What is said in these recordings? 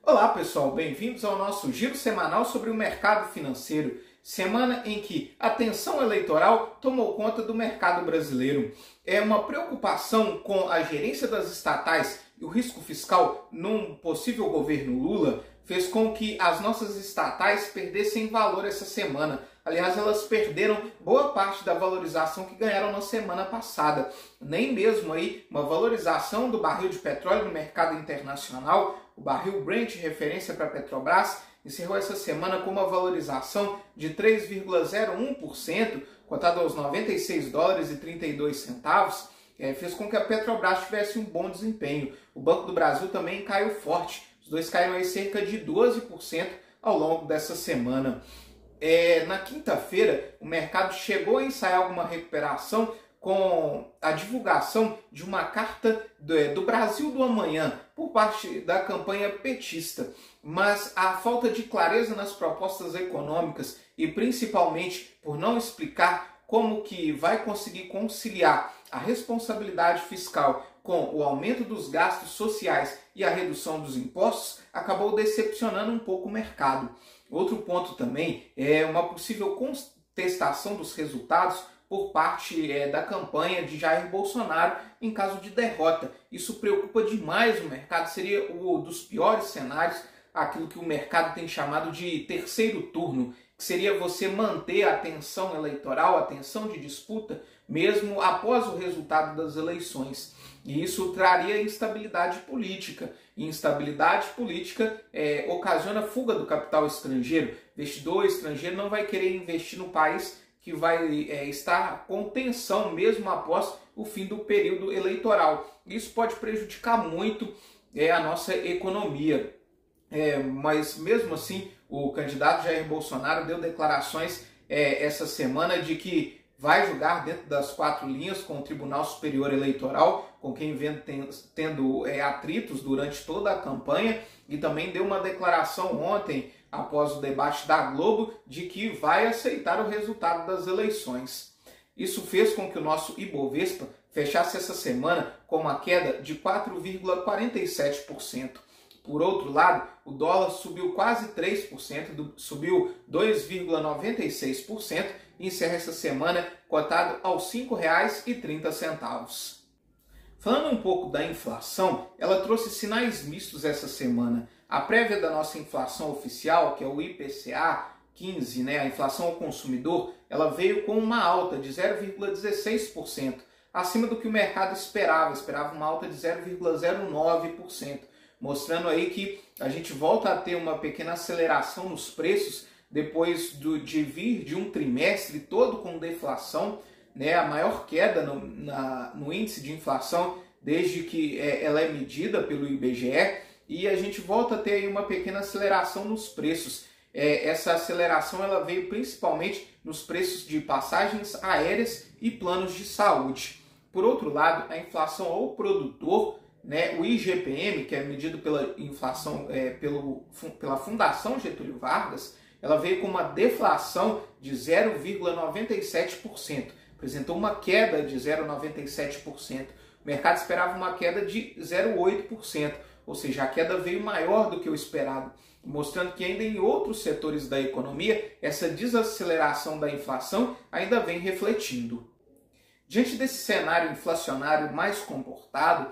Olá pessoal, bem-vindos ao nosso giro semanal sobre o mercado financeiro. Semana em que a tensão eleitoral tomou conta do mercado brasileiro. É uma preocupação com a gerência das estatais e o risco fiscal num possível governo Lula fez com que as nossas estatais perdessem valor essa semana. Aliás, elas perderam boa parte da valorização que ganharam na semana passada. Nem mesmo aí uma valorização do barril de petróleo no mercado internacional, o barril Brent, referência para a Petrobras, encerrou essa semana com uma valorização de 3,01%, cotado aos 96 dólares e 32 centavos, fez com que a Petrobras tivesse um bom desempenho. O Banco do Brasil também caiu forte, os dois caíram aí cerca de 12% ao longo dessa semana. Na quinta-feira, o mercado chegou a ensaiar alguma recuperação com a divulgação de uma carta do Brasil do Amanhã por parte da campanha petista. Mas a falta de clareza nas propostas econômicas e principalmente por não explicar como que vai conseguir conciliar a responsabilidade fiscal com o aumento dos gastos sociais e a redução dos impostos, acabou decepcionando um pouco o mercado. Outro ponto também é uma possível contestação dos resultados por parte da campanha de Jair Bolsonaro em caso de derrota. Isso preocupa demais o mercado, seria um dos piores cenários, aquilo que o mercado tem chamado de terceiro turno, que seria você manter a tensão eleitoral, a tensão de disputa, mesmo após o resultado das eleições. E isso traria instabilidade política. E instabilidade política ocasiona fuga do capital estrangeiro. O investidor estrangeiro não vai querer investir no país que vai estar com tensão mesmo após o fim do período eleitoral. Isso pode prejudicar muito a nossa economia. Mas mesmo assim, o candidato Jair Bolsonaro deu declarações essa semana de que vai julgar dentro das 4 linhas com o Tribunal Superior Eleitoral, com quem vem tendo atritos durante toda a campanha, e também deu uma declaração ontem, após o debate da Globo, de que vai aceitar o resultado das eleições. Isso fez com que o nosso Ibovespa fechasse essa semana com uma queda de 4,47%. Por outro lado, o dólar subiu quase 3%, subiu 2,96% e encerra essa semana cotado aos R$ 5,30. Falando um pouco da inflação, ela trouxe sinais mistos essa semana. A prévia da nossa inflação oficial, que é o IPCA 15, a inflação ao consumidor, ela veio com uma alta de 0,16%, acima do que o mercado esperava uma alta de 0,09%. Mostrando aí que a gente volta a ter uma pequena aceleração nos preços depois de vir de um trimestre todo com deflação, a maior queda no índice de inflação desde que ela é medida pelo IBGE, e a gente volta a ter aí uma pequena aceleração nos preços. Essa aceleração ela veio principalmente nos preços de passagens aéreas e planos de saúde. Por outro lado, a inflação ao produtor, o IGPM, que é medido pela inflação pela Fundação Getúlio Vargas, ela veio com uma deflação de 0,97%. Apresentou uma queda de 0,97%. O mercado esperava uma queda de 0,8%, ou seja, a queda veio maior do que o esperado, mostrando que ainda em outros setores da economia, essa desaceleração da inflação ainda vem refletindo. Diante desse cenário inflacionário mais comportado,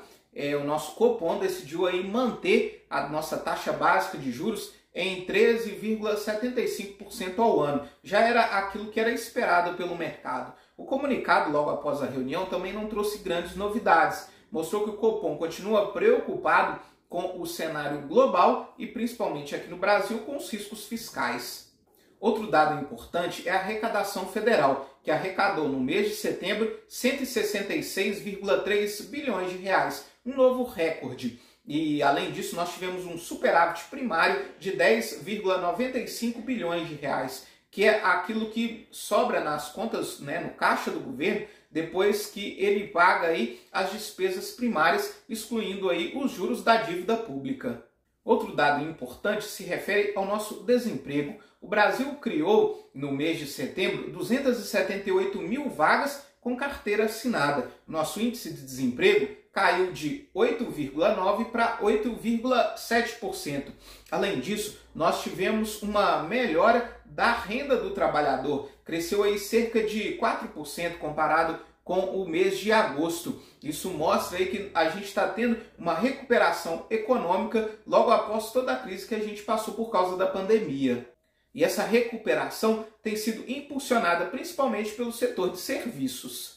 o nosso Copom decidiu aí manter a nossa taxa básica de juros em 13,75% ao ano. Já era aquilo que era esperado pelo mercado. O comunicado logo após a reunião também não trouxe grandes novidades. Mostrou que o Copom continua preocupado com o cenário global e principalmente aqui no Brasil com os riscos fiscais. Outro dado importante é a arrecadação federal, que arrecadou no mês de setembro 166,3 bilhões de reais, um novo recorde. E além disso, nós tivemos um superávit primário de 10,95 bilhões de reais, que é aquilo que sobra nas contas, no caixa do governo, depois que ele paga aí as despesas primárias, excluindo aí os juros da dívida pública. Outro dado importante se refere ao nosso desemprego. O Brasil criou, no mês de setembro, 278 mil vagas com carteira assinada. Nosso índice de desemprego caiu de 8,9% para 8,7%. Além disso, nós tivemos uma melhora da renda do trabalhador, cresceu aí cerca de 4% comparado com o mês de agosto. Isso mostra aí que a gente está tendo uma recuperação econômica logo após toda a crise que a gente passou por causa da pandemia. E essa recuperação tem sido impulsionada principalmente pelo setor de serviços.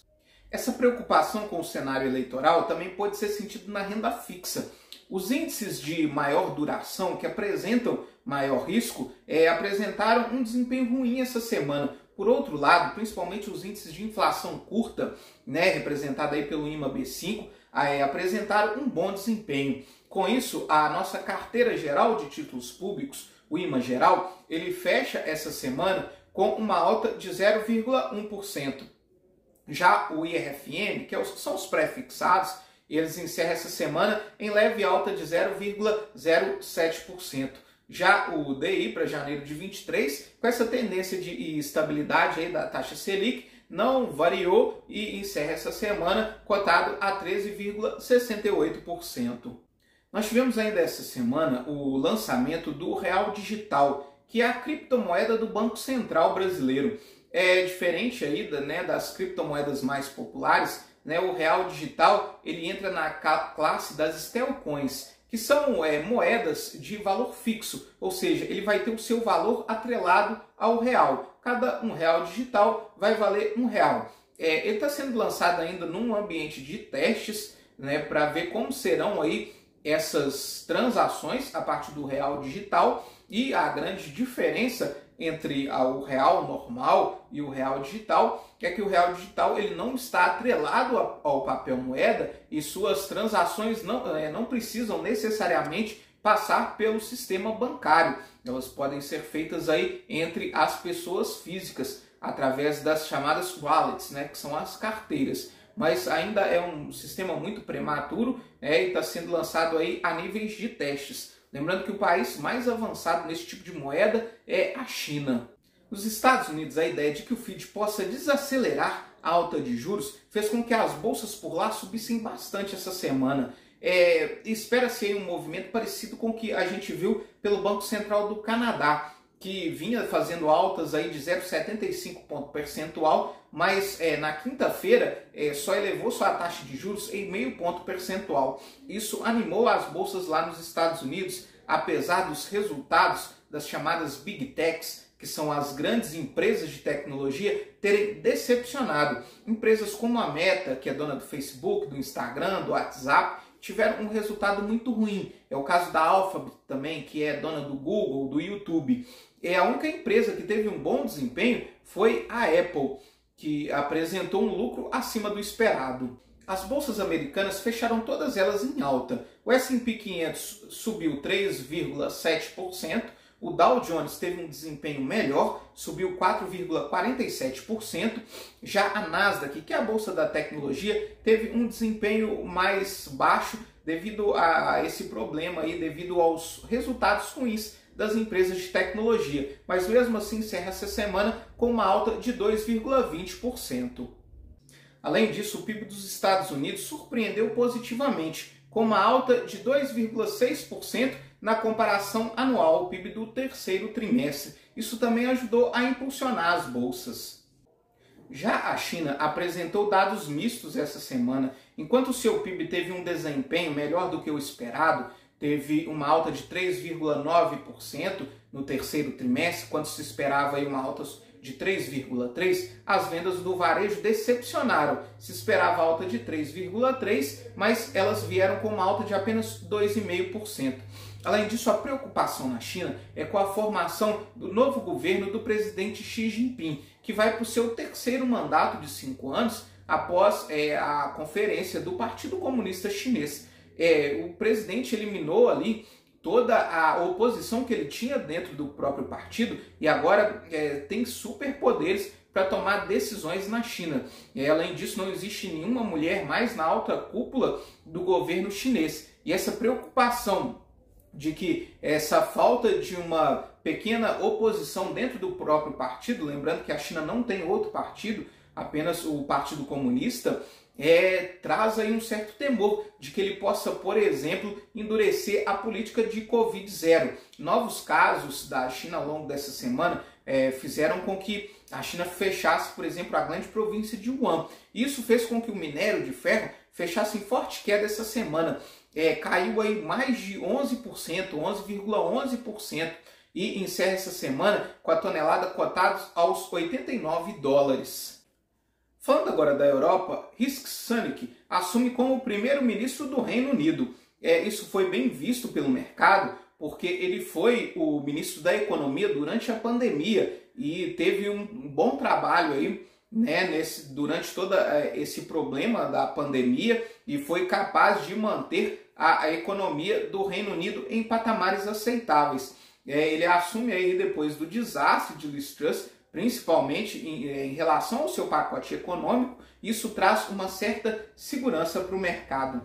Essa preocupação com o cenário eleitoral também pode ser sentida na renda fixa. Os índices de maior duração, que apresentam maior risco, apresentaram um desempenho ruim essa semana. Por outro lado, principalmente os índices de inflação curta, representado aí pelo IMAB5, apresentaram um bom desempenho. Com isso, a nossa carteira geral de títulos públicos, o IMA geral, ele fecha essa semana com uma alta de 0,1%. Já o IRFM, que são os pré-fixados, eles encerram essa semana em leve alta de 0,07%. Já o DI para janeiro de 23, com essa tendência de estabilidade aí da taxa Selic, não variou e encerra essa semana cotado a 13,68%. Nós tivemos ainda essa semana o lançamento do Real Digital, que é a criptomoeda do Banco Central brasileiro. É diferente aí das criptomoedas mais populares, o Real Digital ele entra na classe das stablecoins, que são moedas de valor fixo, ou seja, ele vai ter o seu valor atrelado ao real. Cada R$1 digital vai valer R$1. Ele está sendo lançado ainda num ambiente de testes, para ver como serão aí essas transações a partir do real digital, e a grande diferença entre o real normal e o real digital é que o real digital ele não está atrelado ao papel moeda e suas transações não precisam necessariamente passar pelo sistema bancário. Elas podem ser feitas aí entre as pessoas físicas através das chamadas wallets, que são as carteiras. Mas ainda é um sistema muito prematuro e está sendo lançado aí a níveis de testes. Lembrando que o país mais avançado nesse tipo de moeda é a China. Nos Estados Unidos, a ideia de que o Fed possa desacelerar a alta de juros fez com que as bolsas por lá subissem bastante essa semana. Espera-se aí um movimento parecido com o que a gente viu pelo Banco Central do Canadá, que vinha fazendo altas aí de 0,75 ponto percentual, mas na quinta-feira só elevou sua taxa de juros em meio ponto percentual. Isso animou as bolsas lá nos Estados Unidos, apesar dos resultados das chamadas Big Techs, que são as grandes empresas de tecnologia, terem decepcionado. Empresas como a Meta, que é dona do Facebook, do Instagram, do WhatsApp, tiveram um resultado muito ruim. É o caso da Alphabet também, que é dona do Google, do YouTube. A única empresa que teve um bom desempenho foi a Apple, que apresentou um lucro acima do esperado. As bolsas americanas fecharam todas elas em alta. O S&P 500 subiu 3,7%, o Dow Jones teve um desempenho melhor, subiu 4,47%. Já a Nasdaq, que é a bolsa da tecnologia, teve um desempenho mais baixo devido a esse problema aí, devido aos resultados ruins das empresas de tecnologia. Mas mesmo assim encerra essa semana com uma alta de 2,20%. Além disso, o PIB dos Estados Unidos surpreendeu positivamente, com uma alta de 2,6% na comparação anual ao PIB do terceiro trimestre. Isso também ajudou a impulsionar as bolsas. Já a China apresentou dados mistos essa semana. Enquanto o seu PIB teve um desempenho melhor do que o esperado, teve uma alta de 3,9% no terceiro trimestre, quando se esperava aí uma alta de 3,3%, as vendas do varejo decepcionaram. Se esperava alta de 3,3%, mas elas vieram com uma alta de apenas 2,5%. Além disso, a preocupação na China é com a formação do novo governo do presidente Xi Jinping, que vai para o seu terceiro mandato de 5 anos após a conferência do Partido Comunista Chinês. O presidente eliminou ali toda a oposição que ele tinha dentro do próprio partido e agora tem superpoderes para tomar decisões na China. Além disso, não existe nenhuma mulher mais na alta cúpula do governo chinês. E essa preocupação de que essa falta de uma pequena oposição dentro do próprio partido, lembrando que a China não tem outro partido, apenas o Partido Comunista, traz aí um certo temor de que ele possa, por exemplo, endurecer a política de Covid-0. Novos casos da China ao longo dessa semana fizeram com que a China fechasse, por exemplo, a grande província de Wuhan. Isso fez com que o minério de ferro fechasse em forte queda essa semana. Caiu aí mais de 11%, 11,11%, e encerra essa semana com a tonelada cotada aos 89 dólares. Falando agora da Europa, Rishi Sunak assume como primeiro-ministro do Reino Unido. Isso foi bem visto pelo mercado, porque ele foi o ministro da Economia durante a pandemia e teve um bom trabalho aí, né, durante todo esse problema da pandemia, e foi capaz de manter a economia do Reino Unido em patamares aceitáveis. Ele assume aí depois do desastre de Liz Truss, principalmente em relação ao seu pacote econômico. Isso traz uma certa segurança para o mercado.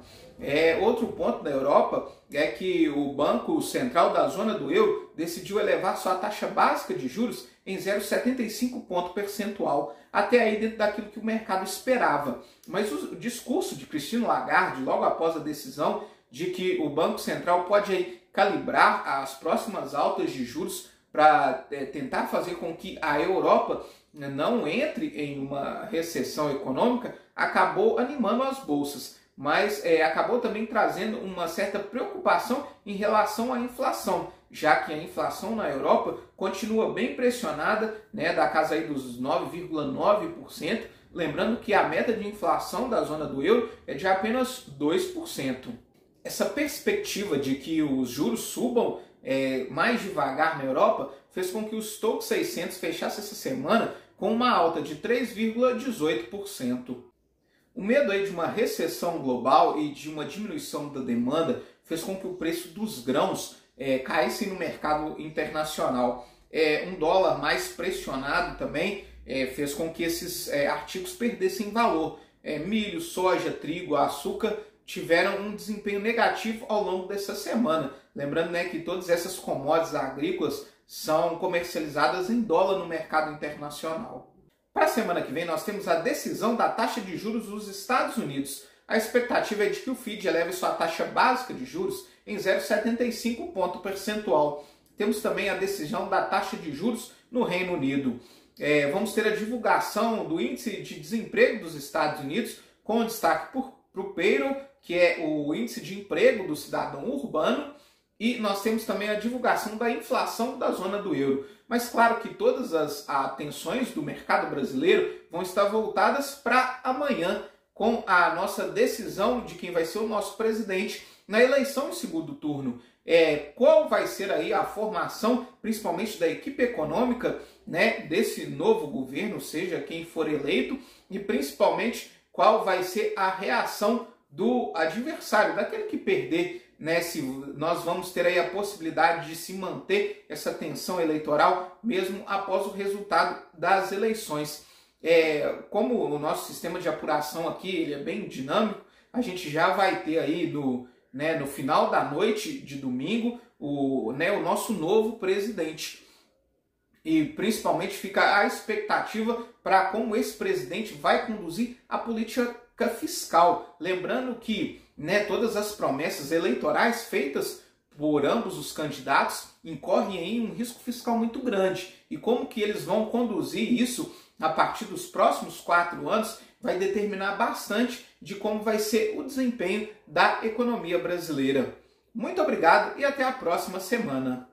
Outro ponto da Europa é que o Banco Central da zona do euro decidiu elevar sua taxa básica de juros em 0,75 ponto percentual, até aí dentro daquilo que o mercado esperava. Mas o discurso de Christine Lagarde, logo após a decisão de que o Banco Central pode aí calibrar as próximas altas de juros para tentar fazer com que a Europa não entre em uma recessão econômica, acabou animando as bolsas, mas acabou também trazendo uma certa preocupação em relação à inflação, já que a inflação na Europa continua bem pressionada, né, da casa aí dos 9,9%, lembrando que a meta de inflação da zona do euro é de apenas 2%. Essa perspectiva de que os juros subam mais devagar na Europa fez com que o Stoxx 600 fechasse essa semana com uma alta de 3,18%. O medo aí de uma recessão global e de uma diminuição da demanda fez com que o preço dos grãos caísse no mercado internacional. Um dólar mais pressionado também fez com que esses artigos perdessem valor. Milho, soja, trigo, açúcar tiveram um desempenho negativo ao longo dessa semana. Lembrando, né, que todas essas commodities agrícolas são comercializadas em dólar no mercado internacional. Para a semana que vem, nós temos a decisão da taxa de juros dos Estados Unidos. A expectativa é de que o FED eleve sua taxa básica de juros em 0,75 ponto percentual. Temos também a decisão da taxa de juros no Reino Unido. Vamos ter a divulgação do índice de desemprego dos Estados Unidos, com destaque para o payroll, que é o índice de emprego do cidadão urbano, e nós temos também a divulgação da inflação da zona do euro. Mas claro que todas as atenções do mercado brasileiro vão estar voltadas para amanhã, com a nossa decisão de quem vai ser o nosso presidente na eleição em segundo turno. Qual vai ser aí a formação, principalmente da equipe econômica, né, desse novo governo, seja quem for eleito, e principalmente qual vai ser a reação do adversário, daquele que perder, né? Se nós vamos ter aí a possibilidade de se manter essa tensão eleitoral mesmo após o resultado das eleições. Como o nosso sistema de apuração aqui ele é bem dinâmico, a gente já vai ter aí no final da noite de domingo o nosso novo presidente. E principalmente fica a expectativa para como esse presidente vai conduzir a política fiscal. Lembrando que todas as promessas eleitorais feitas por ambos os candidatos incorrem em um risco fiscal muito grande. E como que eles vão conduzir isso a partir dos próximos 4 anos vai determinar bastante de como vai ser o desempenho da economia brasileira. Muito obrigado e até a próxima semana.